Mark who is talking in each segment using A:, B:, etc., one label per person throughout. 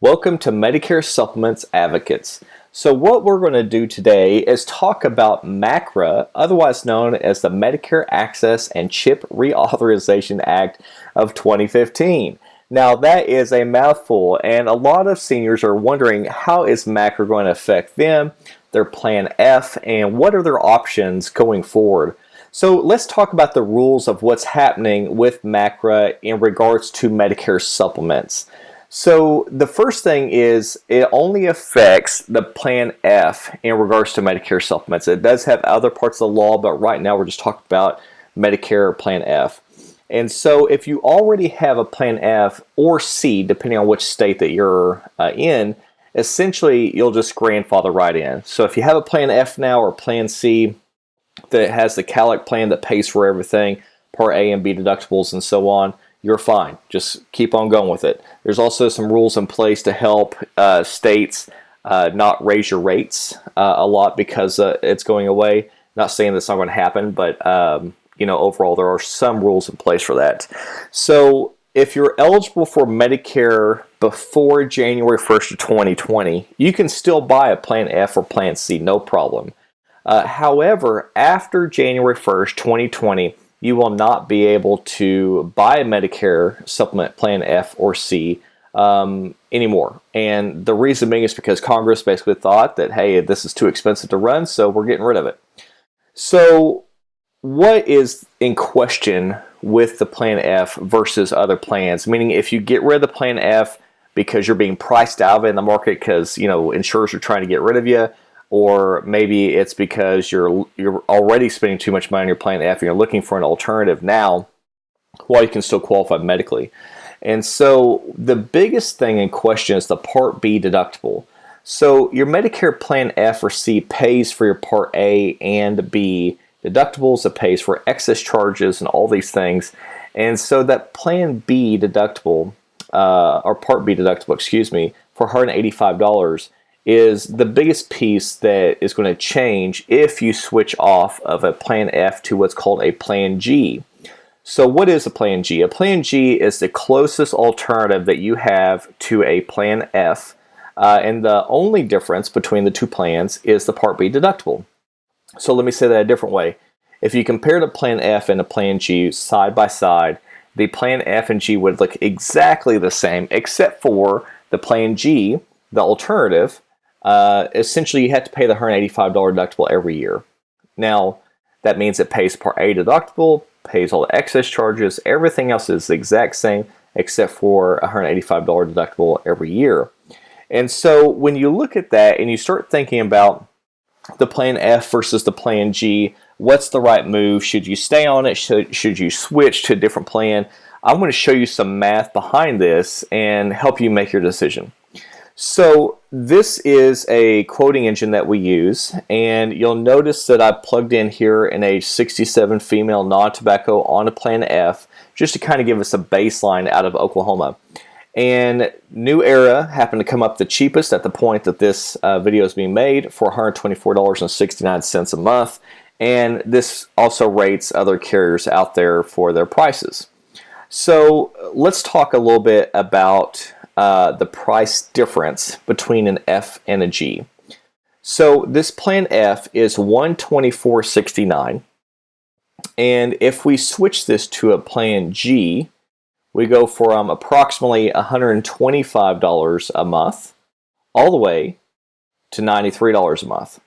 A: Welcome to Medicare Supplements Advocates. So what we're going to do today is talk about MACRA, otherwise known as the Medicare Access and Chip Reauthorization Act of 2015. Now that is a mouthful, and a lot of seniors are wondering how is MACRA going to affect them, their Plan F, and what are their options going forward. So let's talk about the rules of what's happening with MACRA in regards to Medicare supplements. So the first thing is it only affects the Plan F in regards to Medicare supplements. It does have other parts of the law, but right now we're just talking about Medicare Plan F. And so if you already have a Plan F or C, depending on which state that you're in, essentially you'll just grandfather right in. So if you have a Plan F now or Plan C that has the CALIC plan that pays for everything, Part A and B deductibles and so on, you're fine. Just keep on going with it. There's also some rules in place to help states not raise your rates a lot because it's going away. Not saying that's not going to happen, but overall there are some rules in place for that. So if you're eligible for Medicare before January 1st of 2020, you can still buy a Plan F or Plan C, no problem. However, after January 1st, 2020, you will not be able to buy a Medicare Supplement Plan F or C anymore. And the reason being is because Congress basically thought that, hey, this is too expensive to run, so we're getting rid of it. So what is in question with the Plan F versus other plans? Meaning if you get rid of the Plan F because you're being priced out of it in the market because, insurers are trying to get rid of you, or maybe it's because you're already spending too much money on your Plan F and you're looking for an alternative now while you can still qualify medically. And so the biggest thing in question is the Part B deductible. So your Medicare Plan F or C pays for your Part A and B deductibles. It pays for excess charges and all these things. And so that Plan B deductible, or Part B deductible, for $185 is the biggest piece that is going to change if you switch off of a Plan F to what's called a Plan G. So what is a Plan G? A Plan G is the closest alternative that you have to a Plan F, and the only difference between the two plans is the Part B deductible. So let me say that a different way. If you compare the Plan F and the Plan G side by side, the Plan F and G would look exactly the same, except for the Plan G, the alternative. Essentially you have to pay the $185 deductible every year. Now, that means it pays Part A deductible, pays all the excess charges, everything else is the exact same except for a $185 deductible every year. And so when you look at that and you start thinking about the Plan F versus the Plan G, what's the right move? Should you stay on it? Should you switch to a different plan? I'm going to show you some math behind this and help you make your decision. So this is a quoting engine that we use, and you'll notice that I plugged in here an age 67 female non-tobacco on a Plan F just to kind of give us a baseline out of Oklahoma. And New Era happened to come up the cheapest at the point that this video is being made for $124.69 a month, and this also rates other carriers out there for their prices. So let's talk a little bit about the price difference between an F and a G. So this Plan F is $124.69, and if we switch this to a Plan G, we go from approximately $125 a month all the way to $93 a month.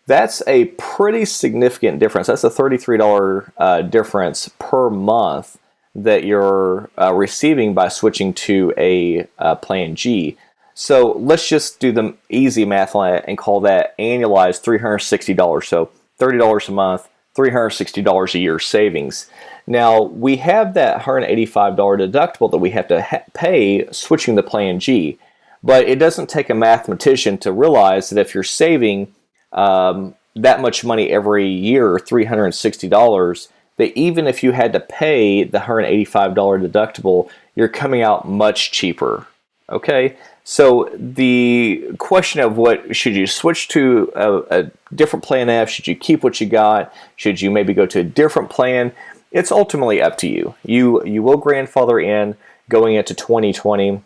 A: That's a pretty significant difference. That's a $33 difference per month that you're receiving by switching to a Plan G. So let's just do the easy math on it and call that annualized $360. So $30 a month, $360 a year savings. Now we have that $185 deductible that we have to pay switching the Plan G, but it doesn't take a mathematician to realize that if you're saving that much money every year, $360, that even if you had to pay the $185 deductible, you're coming out much cheaper. Okay, so the question of what should you switch to a different Plan F? Should you keep what you got? Should you maybe go to a different plan? It's ultimately up to you. You will grandfather in going into 2020.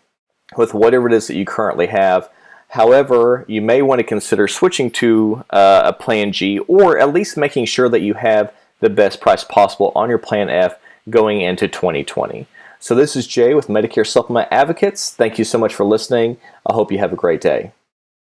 A: with whatever it is that you currently have. However, you may want to consider switching to a Plan G, or at least making sure that you have the best price possible on your Plan F going into 2020. So this is Jay with Medicare Supplement Advocates. Thank you so much for listening. I hope you have a great day.